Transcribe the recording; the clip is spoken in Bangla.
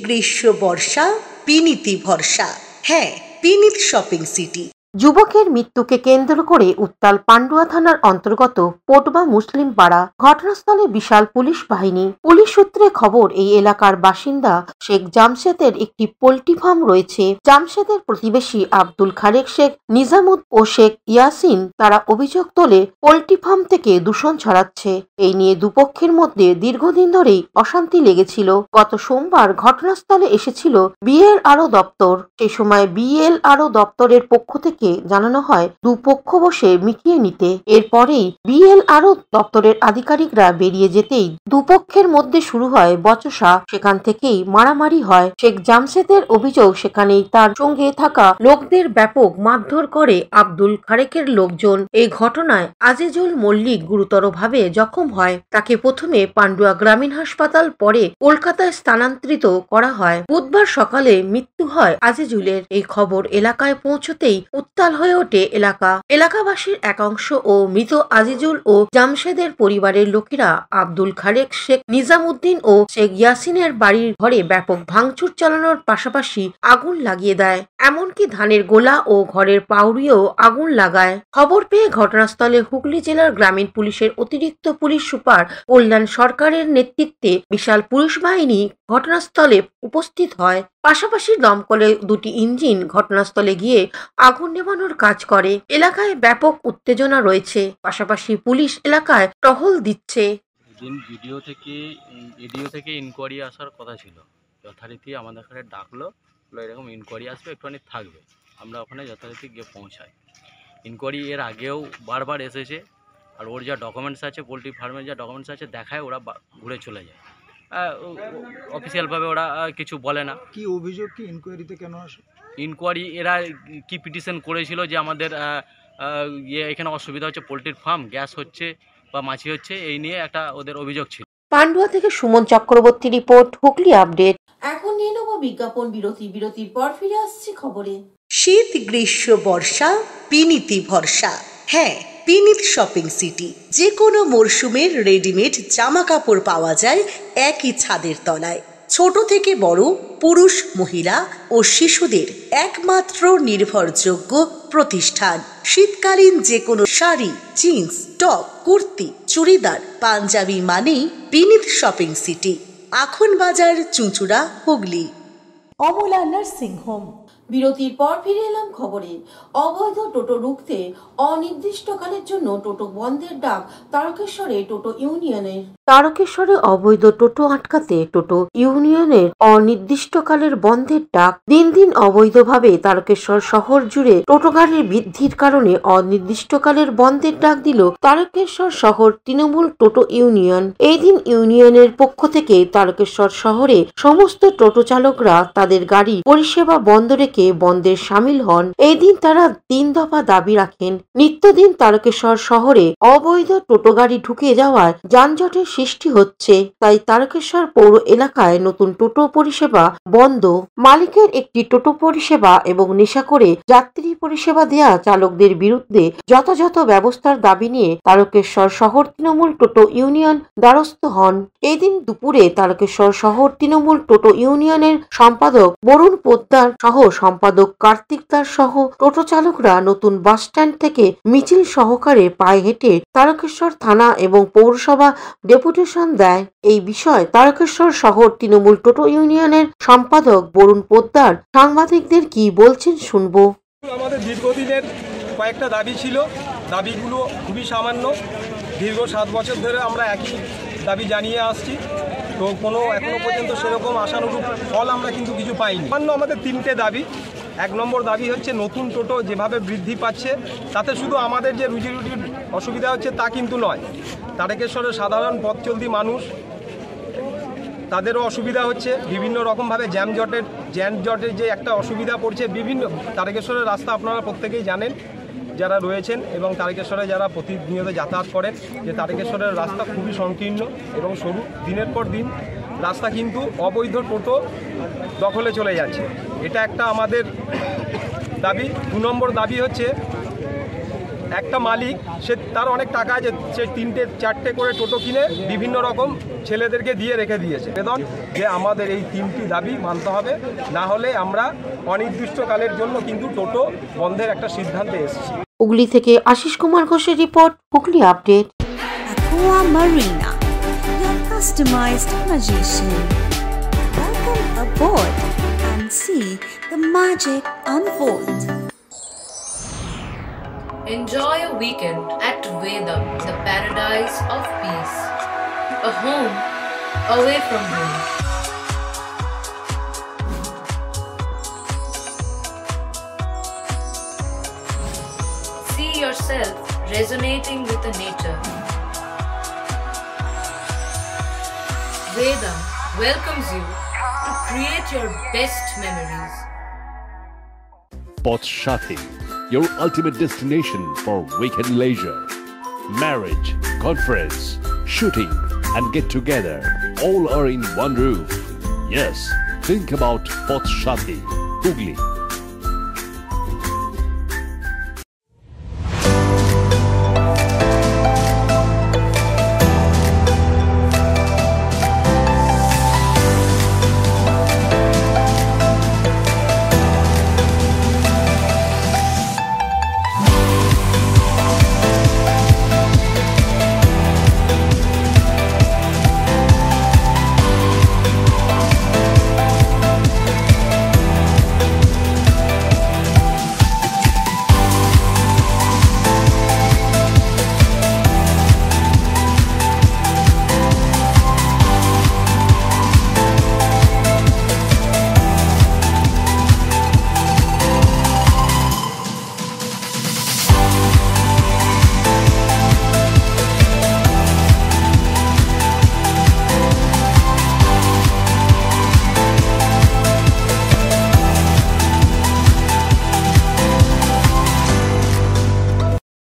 গ্রীষ্ম বর্ষা বিনীতি ভরসা। হ্যাঁ, বিনীত শপিং সিটি। যুবকের মৃত্যুকে কেন্দ্র করে উত্তাল পান্ডুয়া থানার অন্তর্গত পটবা মুসলিম পাড়া। ঘটনাস্থলে বিশাল পুলিশ বাহিনী। পুলিশ সূত্রে খবর, এই এলাকার বাসিন্দা শেখ জামশেদের একটি পোল্ট্রি ফার্ম রয়েছে। জামশেদের প্রতিবেশী আব্দুল খালেক, শেখ নিজামুদ ও শেখ ইয়াসিন তারা অভিযোগ তোলে পোল্ট্রি ফার্ম থেকে দূষণ ছড়াচ্ছে। এই নিয়ে দুপক্ষের মধ্যে দীর্ঘদিন ধরেই অশান্তি লেগেছিল। গত সোমবার ঘটনাস্থলে এসেছিল বিএলআরও দপ্তর। সেই সময় বিএলআরও দপ্তরের পক্ষ থেকে জানানো হয় দুপক্ষ বসে মিটিয়ে নিতে। এরপরেই বিএলআরও দপ্তরের আধিকারিকরা বেরিয়ে যেতেই দুপক্ষের মধ্যে শুরু হয় বচসা। সেখান থেকেই মারামারি হয়। শেখ জামশেদের অভিযোগ, সেখানেই তার সঙ্গে থাকা লোকদের ব্যাপক মারধর করে আব্দুল খালেকের লোকজন। এই ঘটনায় আজিজুল মল্লিক গুরুতরভাবে জখম হয়। তাকে প্রথমে পান্ডুয়া গ্রামীণ হাসপাতাল, পরে কলকাতায় স্থানান্তরিত করা হয়। বুধবার সকালে মৃত্যু হয় আজিজুলের। এই খবর এলাকায় পৌঁছতেই উত্তাল হয়ে ওঠে এলাকা। এলাকাবাসীর একাংশ ও মৃত আজিজুল ও জামশেদের পরিবারের লোকেরা আব্দুল খালেক, শেখ নিজামুদ্দিন ও শেখ ইয়াসিনের বাড়ির ঘরে ব্যাপক ভাঙচুর চালানোর পাশাপাশি আগুন লাগিয়ে দেয়। এমনকি ধানের গোলা ও ঘরের পাউড়িও আগুন লাগায়। খবর পেয়ে ঘটনাস্থলে হুগলি জেলার গ্রামীণ পুলিশের অতিরিক্ত পুলিশ সুপার কল্যাণ সরকারের নেতৃত্বে বিশাল পুলিশ বাহিনী ঘটনাস্থলে উপস্থিত হয়। পাশাপাশি দমকলের দুটি ইঞ্জিন ঘটনাস্থলে গিয়ে আগুন নেভানোর কাজ করে। এলাকায় ব্যাপক উত্তেজনা রয়েছে। পাশাপাশি পুলিশ এলাকায় টহল দিচ্ছে। এডিও থেকে ইনকোয়ারি আসার কথা ছিল। যথারীতি আমাদের এখানে ডাকলো, এরকম ইনকোয়ারি আসবে, একটুখানি থাকবে। আমরা ওখানে যথারীতি গিয়ে পৌঁছাই। ইনকোয়ারি এর আগেও বারবার এসেছে, আর ওর যা ডকুমেন্টস আছে, পোলট্রি ফার্মের যা ডকুমেন্টস আছে দেখায়, ওরা ঘুরে চলে যায়। অফিসিয়ালভাবে ওরা কিছু বলে না। কি অভিযোগ, কি ইনকোয়ারিতে কেন আসে? ইনকোয়ারি এরা কি পিটিশন করেছিল যে আমাদের এখানে অসুবিধা হচ্ছে, পোলট্রির ফার্ম গ্যাস হচ্ছে বা মাছি হচ্ছে, এই নিয়ে একটা ওদের অভিযোগ ছিল। পান্ডুয়া থেকে সুমন চক্রবর্তী রিপোর্ট, হুগলি আপডেট। এখন নিয়ে নেব বিজ্ঞাপন বিরতি। বিরতির পর ফিরে আসছি খবরে। শীত গ্রীষ্ম বর্ষা বিনীতি ভরসা। হ্যাঁ, বিনীত শপিং সিটি। যে কোনো মরশুমের রেডিমেড জামা কাপড় পাওয়া যায় একই ছাদের তলায়। ছোট থেকে বড়, পুরুষ, মহিলা ও শিশুদের একমাত্র নির্ভরযোগ্য প্রতিষ্ঠান। শীতকালীন যে কোনো শাড়ি, জিন্স, টপ, কুর্তি, চুড়িদার, পাঞ্জাবি মানেই বিনীত শপিং সিটি। আখন বাজার, চুঁচুড়া, হুগলি। Amala nursing home. বিরতির পর ফিরে এলাম খবরে। অবৈধ টোটো রুখতে অনির্দিষ্টকালের জন্য টোটো বন্ধের ডাক তারকেশ্বরে টোটো ইউনিয়নের। তারকেশ্বরে অবৈধ টোটো আটকাতে টোটো ইউনিয়নের অনির্দিষ্টকালের বন্ধের ডাক। দিন দিন অবৈধভাবে তারকেশ্বর শহর জুড়ে টোটো গাড়ির বৃদ্ধির কারণে অনির্দিষ্টকালের বন্ধের ডাক দিল তারকেশ্বর শহর তৃণমূল টোটো ইউনিয়ন। এই দিন ইউনিয়নের পক্ষ থেকে তারকেশ্বর শহরে সমস্ত টোটো চালকরা তাদের গাড়ি পরিষেবা বন্ধ রেখে বন্ধের সামিল হন। এই দিন তারা 3 দফা দাবি রাখেন। নিত্যদিন তারকেশ্বর শহরে অবৈধ টোটো গাড়ি ঢুকে যাওয়ায় যানজটের সৃষ্টি হচ্ছে, তাই তারকেশ্বর পৌর এলাকায় নতুন টোটো পরিষেবা বন্ধ। মালিকের একটি টোটো পরিষেবা এবং নেশা করে যাত্রী পরিষেবা দেয়া চালকদের বিরুদ্ধে যথাযথ ব্যবস্থার দাবি নিয়ে তারকেশ্বর শহর তৃণমূল টোটো ইউনিয়ন দ্বারস্থ হন। এই দিন দুপুরে তারকেশ্বর শহর তৃণমূল টোটো ইউনিয়নের সম্পাদক বরুণ পোদ্দার সহ সম্পাদক কার্তিক দাস সহ টোটো চালকরা নতুন বাস স্ট্যান্ড থেকে মিছিল সহকারে পায়ে হেঁটে তারকেশ্বর থানা এবং পৌরসভা ডেপুটেশন দেয়। এই বিষয়ে তারকেশ্বর শহর তৃণমূল টোটো ইউনিয়নের সম্পাদক বরুণ পোদ্দার সাংবাদিকদের কি বলছেন শুনবো। আমাদের দীর্ঘদিনের কয়েকটা দাবি ছিল। দাবিগুলো খুবই সামান্য। দীর্ঘ 7 বছর ধরে আমরা একই দাবি জানিয়ে আসছি, তো কোনো এখনো পর্যন্ত সেরকম আশানুরূপ ফল আমরা কিন্তু কিছু পাইনি। সামান্য আমাদের 3টে দাবি। 1 নম্বর দাবি হচ্ছে নতুন টোটো যেভাবে বৃদ্ধি পাচ্ছে তাতে শুধু আমাদের যে রুজি রুটির অসুবিধা হচ্ছে তা কিন্তু নয়, তারকেশ্বরের সাধারণ পথ চলতি মানুষ তাদেরও অসুবিধা হচ্ছে। বিভিন্ন রকমভাবে জ্যামজটের যে একটা অসুবিধা পড়ছে। বিভিন্ন তারকেশ্বরের রাস্তা আপনারা প্রত্যেকেই জানেন যারা রয়েছেন এবং তারকেশ্বরে যারা প্রতিনিয়ত যাতায়াত করেন, যে তারকেশ্বরের রাস্তা খুবই সংকীর্ণ এবং সরু। দিনের পর দিন রাস্তা কিন্তু অবৈধ টোটো দখলে চলে যাচ্ছে, এটা একটা আমাদের দাবি। 2 নম্বর দাবি হচ্ছে একটা মালিক সে তার অনেক টাকা আছে, সে 3-4টে করে টোটো কিনে বিভিন্ন রকম ছেলেদেরকে দিয়ে রেখে দিয়েছে। বেদন যে আমাদের এই 3টি দাবি মানতে হবে, না হলে আমরা অনির্দিষ্টকালের জন্য কিন্তু টোটো বন্ধের একটা সিদ্ধান্তে এসেছি। হুগলি থেকে আশিস কুমার ঘোষের report, Hooghly update. Aqua Marina, your customized magician. Welcome aboard and see the magic unfold. Enjoy a weekend at Vedam, the paradise of peace. A home away from home. See yourself resonating with the nature. Vedam welcomes you to create your best memories. Pothshathi, your ultimate destination for weekend leisure. Marriage, conference, shooting and get together all are in one roof. Yes, think about Pothshathi, Hugli.